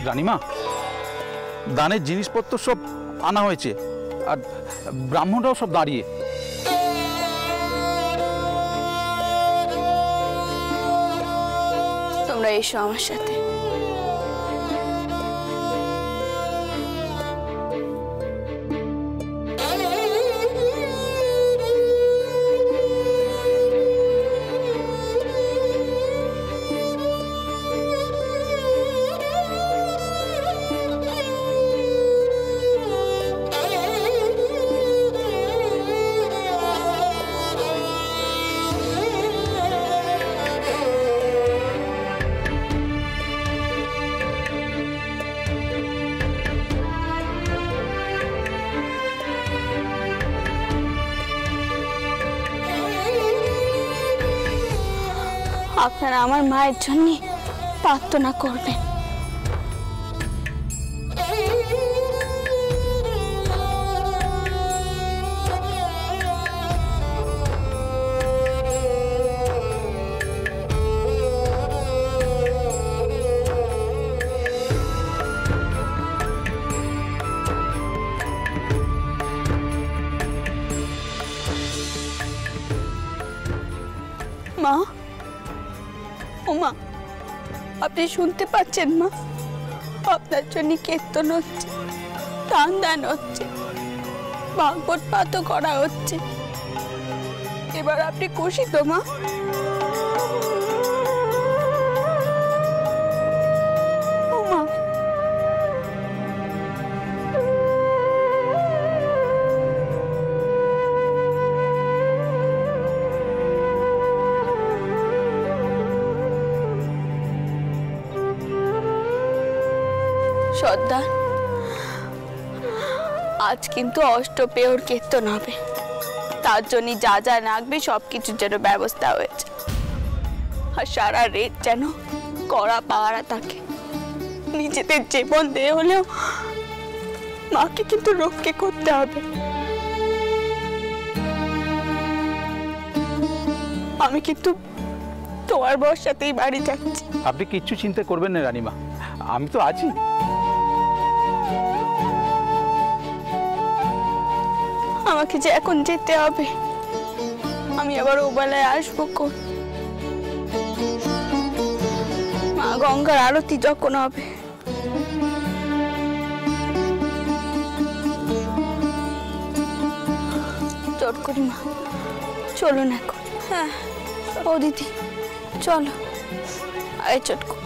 রানীমা, দানের জিনিসপত্র সব আনা হয়েছে, আর ব্রাহ্মণরাও সব দাঁড়িয়ে। তোমরা এসো আমার সাথে। আপনারা আমার মায়ের জন্য প্রার্থনা করবেন। মা, ওমা, আপনি শুনতে পাচ্ছেন মা? আপনার জন্য কীর্তন হচ্ছে, দান দান হচ্ছে, ভাগবত পাঠও করা হচ্ছে। এবার আপনি খুশি তো মা? ওমা, সর্দার, আজ কিন্তু অষ্টপ্রহর কীর্তন হবে, তার জন্য যা যা লাগবে সবকিছুর যেন ব্যবস্থা হয়েছে, আর সারা রাত যেন কড়া পাহারা থাকে। নিজেদের জীবন দিয়ে হলেও মাকে কিন্তু রক্ষা করতে হবে। আমি কিন্তু তোমার ভরসাতেই বাড়ি যাচ্ছি। আপনি কিচ্ছু চিন্তা করবেন না রানীমা, আমি তো আছি। আমাকে যে এখন যেতে হবে, আমি আবার ও বেলায় আসবো কোন? মা গঙ্গার আরতি যখন হবে, চট করি মা, চলুন এখন। হ্যাঁ ও দিদি, চলো। আয় চট করি।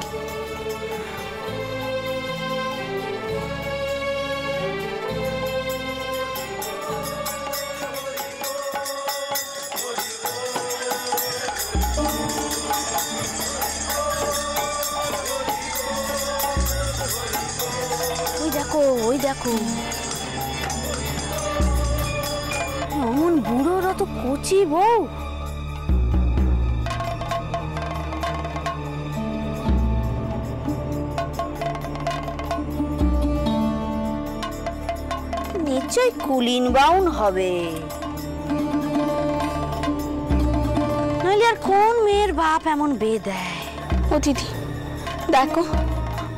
ওই দেখো, অমন বুড়োরা তো কচি বউ। নিশ্চয় কুলিন বাউন হবে, নইলে আর কোন মেয়ের বাপ এমন বিয়ে দেয়? ও দিদি দেখো,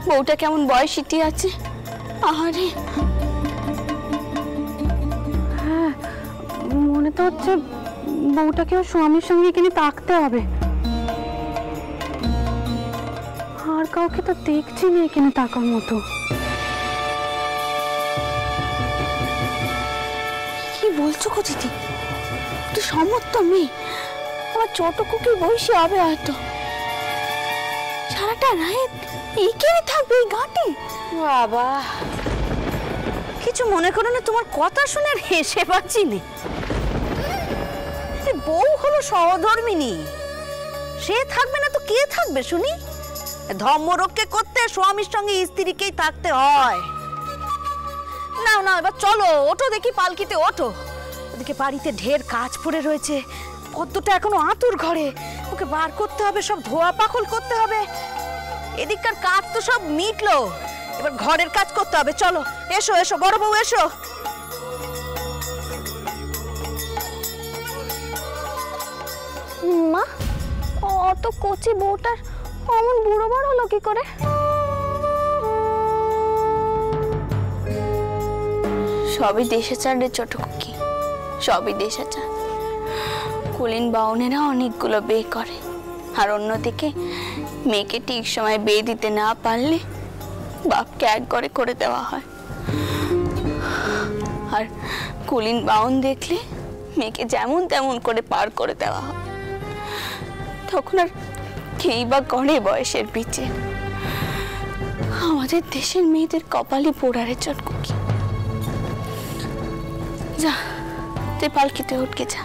বউটা কেমন বয়সীটি আছে। আহারে, হ্যাঁ, মনে তো হচ্ছে বউটাকেও স্বামীর সঙ্গে এখানে থাকতে হবে। আর কাউকে তো দেখছি না এখানে থাকার মতো। কি বলছো গো দিদি? তো সমর্থ মেয়ে, আমার ছোট কুকির বয়সী হবে হয়তো। সারাটা রাত এইখানে থাকবে এই ঘাটে? বাবা, কিছু মনে করো না, তোমার কথা শুনে আর হেসে পাচ্ছি না। বউ হলো সহধর্মিনী, সে থাকবে না তো কে থাকবে শুনি? ধর্ম রক্ষা করতে স্বামীর সঙ্গে স্ত্রীকেই থাকতে হয়। নাও নাও, এবার চলো, ওঠো দেখি, পালকিতে ওঠো। ওদিকে বাড়িতে ঢের কাজ পড়ে রয়েছে, পদ্মটা এখনো আতুর ঘরে, ওকে বার করতে হবে, সব ধোয়া পাখল করতে হবে। এদিককার কাজ তো সব মিটলো, এবার ঘরের কাজ করতে হবে। চলো, এসো এসো বড় বউ, এসো। মা, অত কচি বউটার অমন বুড়ো বড় হলো কি করে? সবই দেশাচার রে ছোট খুকি, সবই দেশাচার। কুলীন বাউনেরা অনেকগুলো বিয়ে করে, আর অন্যদিকে মেয়েকে ঠিক সময় বিয়ে দিতে না পারলে বাপকে এক ঘরে করে দেওয়া হয়। আর কুলীন বাউন দেখলে মেয়েকে যেমন তেমন করে পার করে দেওয়া হয়। তখন আর কেই বা করে বয়সের বিচার? আমাদের দেশের মেয়েদের কপালে পোড়ারে চটকুকি। যা, তুই পালকিতে উঠকে যা।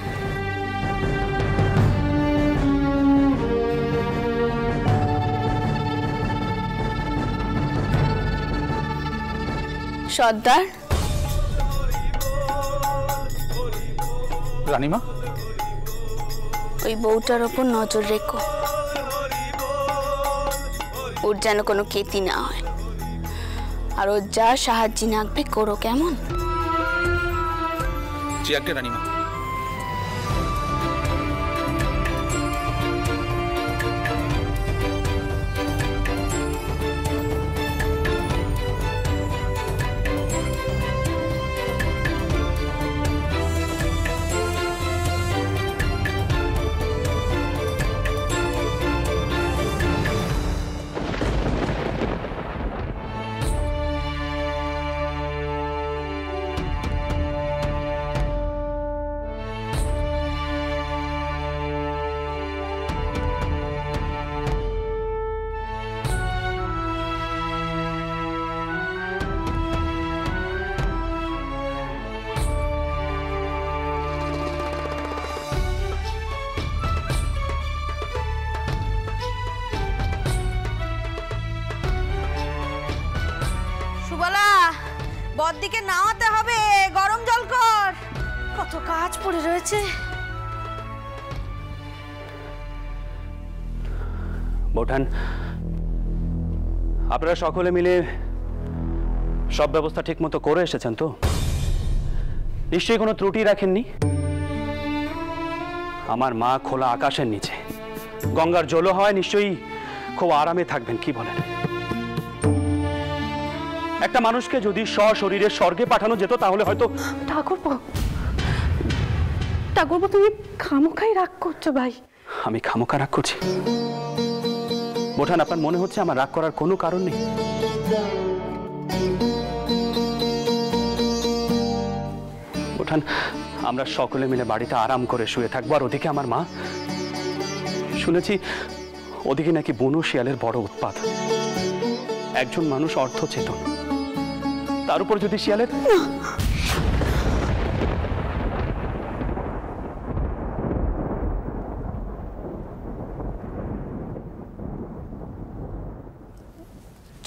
সর্দার, রানীমা, ওই বউটার ওপর নজর রেখো, ওর যেন কোনো ক্ষতি না হয়। আর ওর যা সাহায্য লাগবে করো, কেমন? জি আজ্ঞে রানীমা। সুবলা, বড়দিকে নামাতে হবে, গরম জল কর, কত কাজ পড়ে রয়েছে। বৌঠান, আপনারা সকলে মিলে সব ব্যবস্থা ঠিক মতো করে এসেছেন তো? নিশ্চয়ই কোনো ত্রুটি রাখেননি? আমার মা খোলা আকাশের নিচে গঙ্গার জল হয়, নিশ্চয়ই খুব আরামে থাকবেন, কি বলেন? একটা মানুষকে যদি সশরীরে স্বর্গে পাঠানো যেত তাহলে হয়তো। ঠাকুরপো, ঠাকুরপো, তুমি খামোখাই রাগ করছো ভাই। আমি খামোখা রাগ করছি? বোঠান, আপনার মনে হচ্ছে আমার রাগ করার কোনো কারণ নেই? বোঠান, আমরা সকলে মিলে বাড়িতে আরাম করে শুয়ে থাকবো, আর ওদিকে আমার মা, শুনেছি ওদিকে নাকি বুনো শিয়ালের বড় উৎপাত। একজন মানুষ অর্ধচেতন, তার উপর যদি শিয়ালের।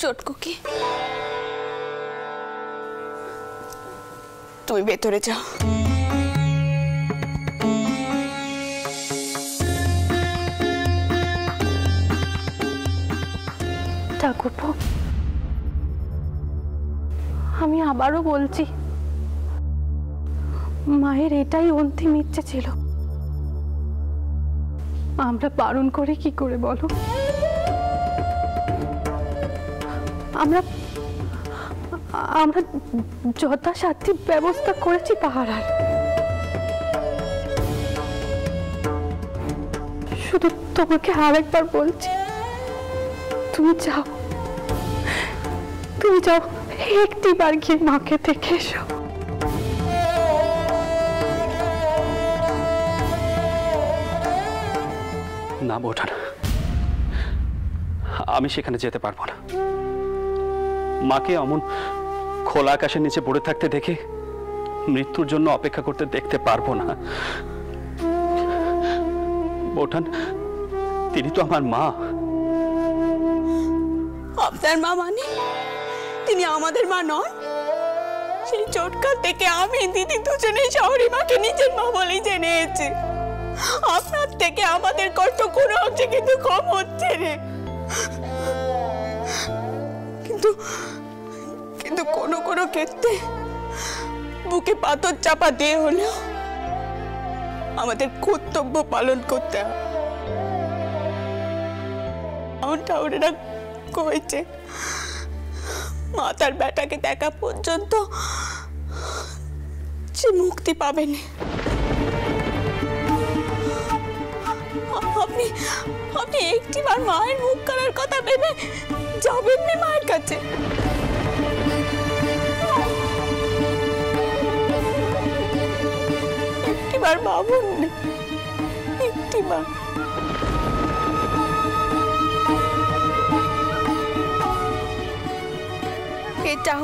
চটকুকি, তুমি ভেতরে যাও। ঠাকুরপো, আমি আবারও বলছি, মায়ের এটাই অন্তিম ইচ্ছে ছিল। আমরা বারণ করে কি করে বলো? আমরা আমরা যথাসাধ্য ব্যবস্থা করেছি পাহারার। শুধু তোমাকে আরেকবার বলছি, তুমি যাও, তুমি যাও, একটিবার গিয়ে মাকে দেখে এসো। না বোঠান, আমি সেখানে যেতে পারবো না। মাকে অমন খোলা আকাশের নিচে পড়ে থাকতে দেখে মৃত্যুর জন্য অপেক্ষা করতে দেখতে পারবো না। বোঠান, তিনি তো আমার মা। আপনার মা মানে তিনি আমাদের মা নন? সেই চটকার থেকে আমি দিদি দুজনেই শহরে মাকে নিজের মা বলেই জেনে এসেছি। আপনার থেকে আমাদের কষ্ট কোনো অংশে কিন্তু কম হচ্ছে রে। কিন্তু কিন্তু কোনো কোনো ক্ষেত্রে বুকে পাথর চাপা দিয়ে হলেও আমাদের কর্তব্য পালন করতে হয়। আমার ঠাকুরেরা কইছে মা তার বেটাকে দেখা পর্যন্ত সে মুক্তি পাবেন। আপনি আপনি একটিবার মায়ের মুখ করার কথা ভেবে যাবেন না মায়ের কাছে? একটিবার ভাবুন, একটিবার। এটাও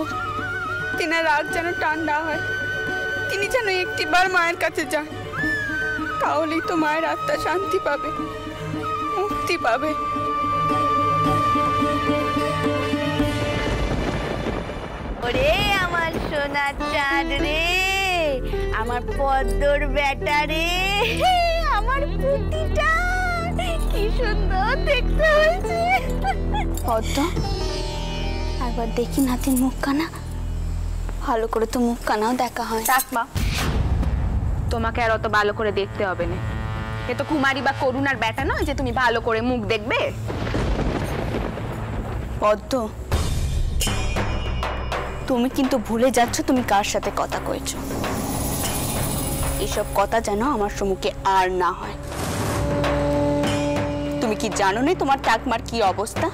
তিনার রাগ যেন ঠান্ডা হয়, তিনি যেন একটিবার মায়ের কাছে যান, তাহলেই তো মায়ের আত্মা শান্তি পাবে, মুক্তি পাবে। ওরে আমার সোনা চাঁদ রে, আমার পদ্মর বেটা রে, আমার পুতিটা কি সুন্দর দেখতে হয়েছে। পদ্ম, একবার দেখি নাতির মুখখানা, ভালো করে তো মুখখানাও দেখা হয়। থাক মা, তোমাকে আর অত ভালো করে দেখতে হবে না। এ তো কুমারী বা করুণার বেটা নয় যে তুমি ভালো করে মুখ দেখবে। পদ্ম, তুমি কিন্তু ভুলে যাচ্ছ তুমি কার সাথে কথা কইছো। এসব কথা যেন আমার সম্মুখে আর না হয়। তুমি কি জানো না তোমার ঠাকমার কি অবস্থা?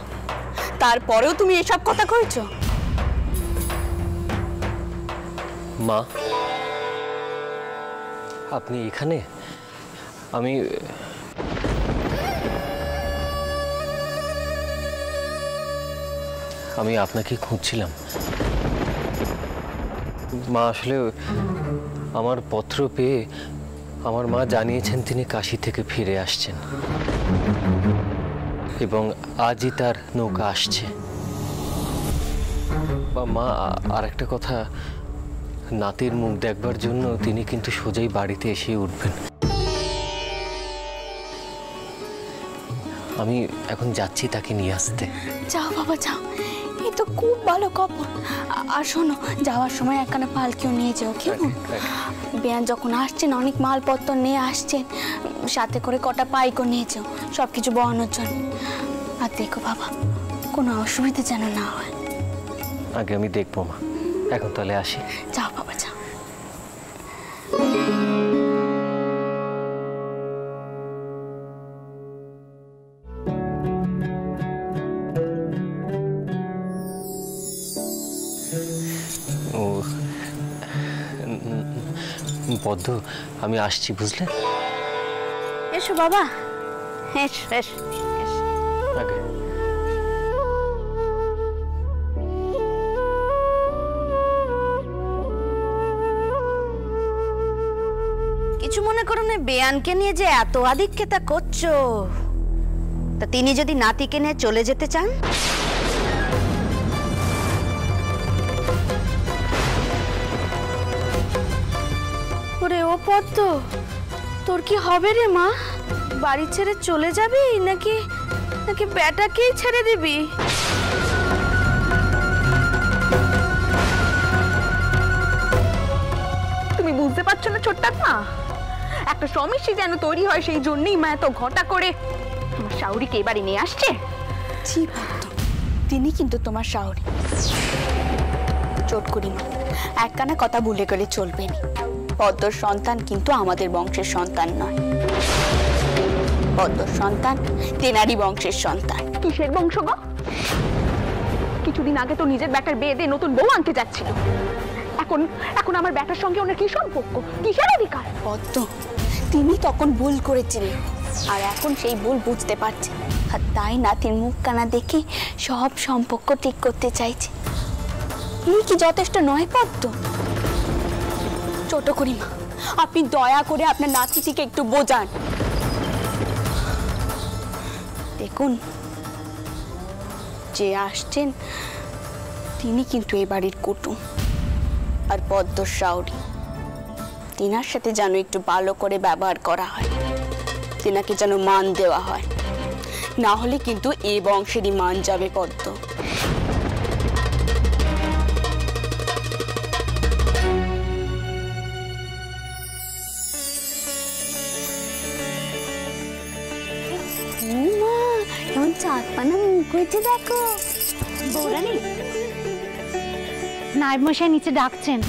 তারপরেও তুমি এসব কথা কইছো। মা, আপনি এখানে? আমি আপনাকে খুঁজছিলাম মা। আসলে আমার পত্র পেয়ে আমার মা জানিয়েছেন তিনি কাশী থেকে ফিরে আসছেন এবং আজই তার নৌকা আসছে। মা, আর একটা কথা, নাতির মুখ দেখবার জন্য তিনি কিন্তু সোজাই বাড়িতে এসে উঠবেন। আমি এখন যাচ্ছি তাকে নিয়ে আসতে। যাও বাবা যাও, এই তো খুব ভালো খবর। আর শোনো, যাওয়ার সময় একখানা পালকিও নিয়ে যাও কেমন? বেয়ান যখন আসছেন অনেক মালপত্র নিয়ে আসছেন, সাথে করে কটা পাইকও নিয়ে যাও সবকিছু বহানোর জন্য। আর দেখো বাবা, কোনো অসুবিধা যেন না হয়। আগে আমি দেখবো মা, এখন তাহলে আসি। যাও বাবা যাও। ও পদ্ম, আমি আসছি বুঝলে। এসো বাবা, এসো এসো। আগে কিছু মনে করো না, বেয়ানকে নিয়ে যে এত আধিক্যতা করছো, তা তিনি যদি নাতিকে নিয়ে চলে যেতে চান? ওরে ও পদ্ম, তোর কি হবে রে মা? বাড়ি ছেড়ে চলে যাবি নাকি নাকি বেটাকেই ছেড়ে দিবি? তুমি বুঝতে পারছো না ছোট্ট মা, একটা সমস্যা যেন তৈরি হয়, সেই জন্যই মা এত ঘটা করে আমার শাউরিকে এবারে নিয়ে আসছে। জি পদ্ম, তিনি কিন্তু তোমার শাওরি। চোট করি মা, একখানা কথা ভুলে গেলে চলবে না। পদ্মর সন্তান কিন্তু আমাদের বংশের সন্তান নয়, পদ্মর সন্তান তেনারি বংশের সন্তান। কিসের বংশ গো? কিছুদিন আগে তো নিজের বেটার বিয়ে দিয়ে নতুন বউ আনতে যাচ্ছিল, এখন এখন আমার বেটার সঙ্গে ওনার কি সম্পর্ক, কিসের অধিকার? পদ্ম, তিনি তখন ভুল করেছিলেন, আর এখন সেই ভুল বুঝতে পারছে, আর তাই নাতির মুখ কানা দেখে সব সম্পর্ক ঠিক করতে চাইছে। এই কি যথেষ্ট নয় পদ্ম? ছোট করিমা, আপনি দয়া করে আপনার নাতিটিকে একটু বোঝান। দেখুন, যে আসছেন তিনি কিন্তু এ বাড়ির কুটুম, আর পদ্মর শাওরি। তিনার সাথে যেন একটু ভালো করে ব্যবহার করা হয়, তিনাকে যেন মান দেওয়া হয়, না হলে কিন্তু এই বংশেরই মান যাবে পদ্ম। এমন চাঁদ পানা মুখ হয়েছে দেখো। নায়েব মশাই নিচে ডাকছেন।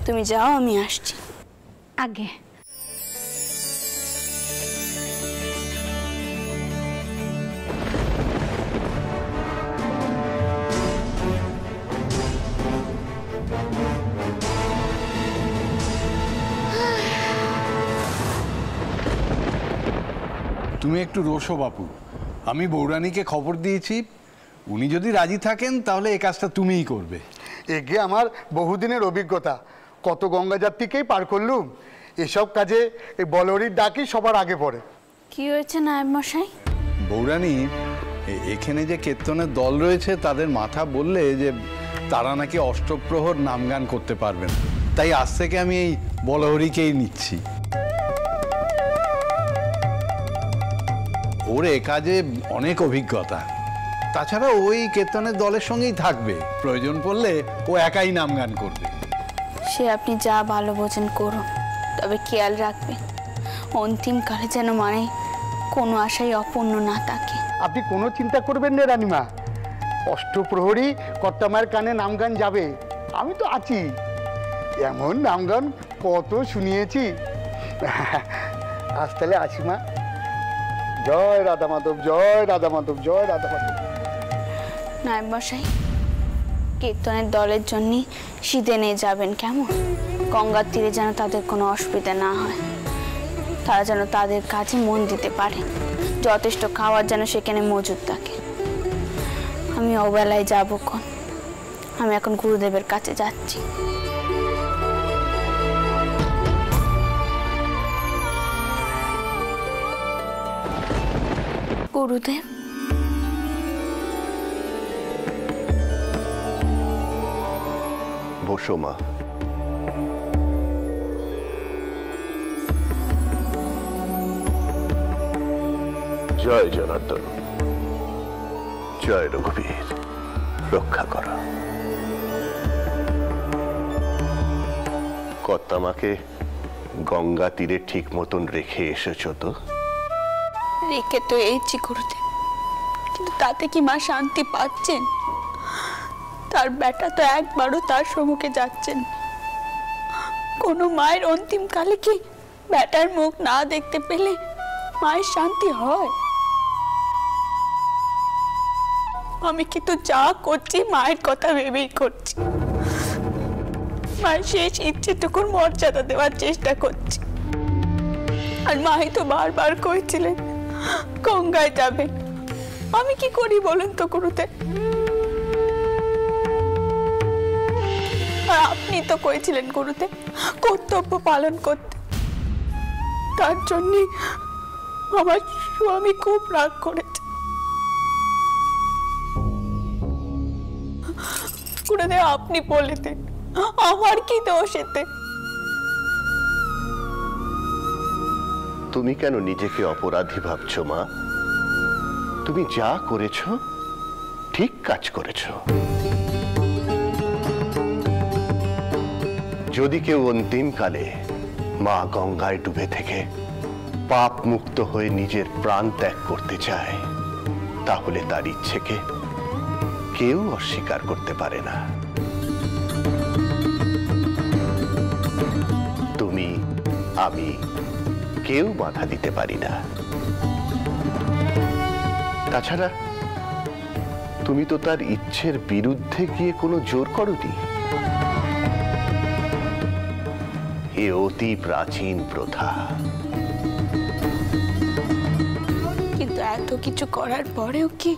তুমি যাও, আমি আসছি। আগে তুমি একটু রোশো বাপু, আমি বৌরানীকে খবর দিয়েছি, উনি যদি রাজি থাকেন তাহলে এই কাজটা তুমিই করবে। এগে আমার বহুদিনের অভিজ্ঞতা, কত গঙ্গা যাত্রীকেই পার করলুম। এসব কাজে এই বলহরির ডাকই সবার আগে পড়ে। কি হয়েছে নায়েব মশাই? বৌরানী, এখানে যে কীর্তনের দল রয়েছে তাদের মাথা বললে যে তারা নাকি অষ্টপ্রহর নামগান করতে পারবেন, তাই আজ থেকে আমি এই বলহরিকেই নিচ্ছি। ওর এ কাজে অনেক অভিজ্ঞতা, তাছাড়া ওই কীর্তনের দলের সঙ্গেই থাকবে, প্রয়োজন পড়লে ও একাই নাম গান করবে। সে আপনি যা ভালো বোঝেন করুন, তবে খেয়াল রাখবেন অন্তিমকালে যেন মানে কোনো আশাই অপূর্ণ না থাকে। আপনি কোনো চিন্তা করবেন না রানীমা, অষ্টপ্রহরী কর্তামায়ের কানে নামগান যাবে, আমি তো আছি। এমন নামগান কত শুনিয়েছি। আজ তাহলে আছি মা। জয় রাধা মাধব, জয় রাধা মাধব, জয় রাধা মাধব। নায়েব মশাই, কীর্তনের দলের জন্য শীতে নিয়ে যাবেন কেমন? গঙ্গার তীরে যেন তাদের কোনো অসুবিধা না হয়, তারা যেন তাদের কাজে মন দিতে পারে, যথেষ্ট খাওয়ার যেন সেখানে মজুদ থাকে। আমি অবেলায় যাবো কোন, আমি এখন গুরুদেবের কাছে যাচ্ছি। গুরুদেব, বসো মা। জয় জনার্দন, জয় রঘুবীর, রক্ষা করো। কর্তামাকে গঙ্গা তীরে ঠিক মতন রেখে এসেছো তো? রেখে তো এইছি গুরুদেব, কিন্তু তাতে কি মা শান্তি পাচ্ছেন? তার বেটা তো একবারও তার সম্মুখে যাচ্ছেন। কোনো মায়ের অন্তিমকালে কি বেটার মুখ না দেখতে পেলে মায়ের শান্তি হয়? আমি কিন্তু যা করছি মায়ের কথা ভেবেই করছি। মায়ের শেষ ইচ্ছেটুকুর মর্যাদা দেওয়ার চেষ্টা করছি। আর মাই তো বারবার কইছিলেন গঙ্গায় যাবেন, আমি কি করি বলুন তো গুরুদেব? আর আপনি তো কইছিলেন গুরুদেব কর্তব্য পালন করতে, তার জন্য আমার স্বামী খুব রাগ করেছে। গুরুদেব আপনি বলে দেন, আমার কি দোষ এতে? তুমি কেন নিজেকে অপরাধী ভাবছো মা? তুমি যা করেছো ঠিক কাজ করেছো। যদি কেউ অন্তিমকালে মা গঙ্গায় ডুবে থেকে পাপ মুক্ত হয়ে নিজের প্রাণ ত্যাগ করতে চায়, তাহলে তার ইচ্ছেকে কেউ অস্বীকার করতে পারে না। তুমি, আমি, কেউ বাধা দিতে পারি না। তাছাড়া তুমি তো তার ইচ্ছের বিরুদ্ধে গিয়ে কোনো জোর করোনি। এ অতি প্রাচীন প্রথা। কিন্তু এত কিছু করার পরেও কি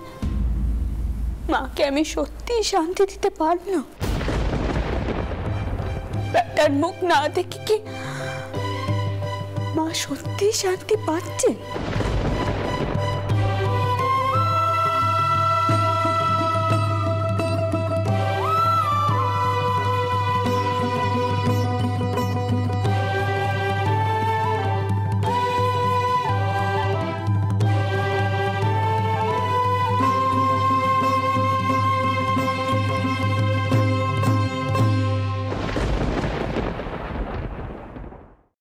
মাকে আমি সত্যি শান্তি দিতে পারলাম? বেটার মুখ না দেখে কি মা সত্যি শান্তি পাচ্ছে?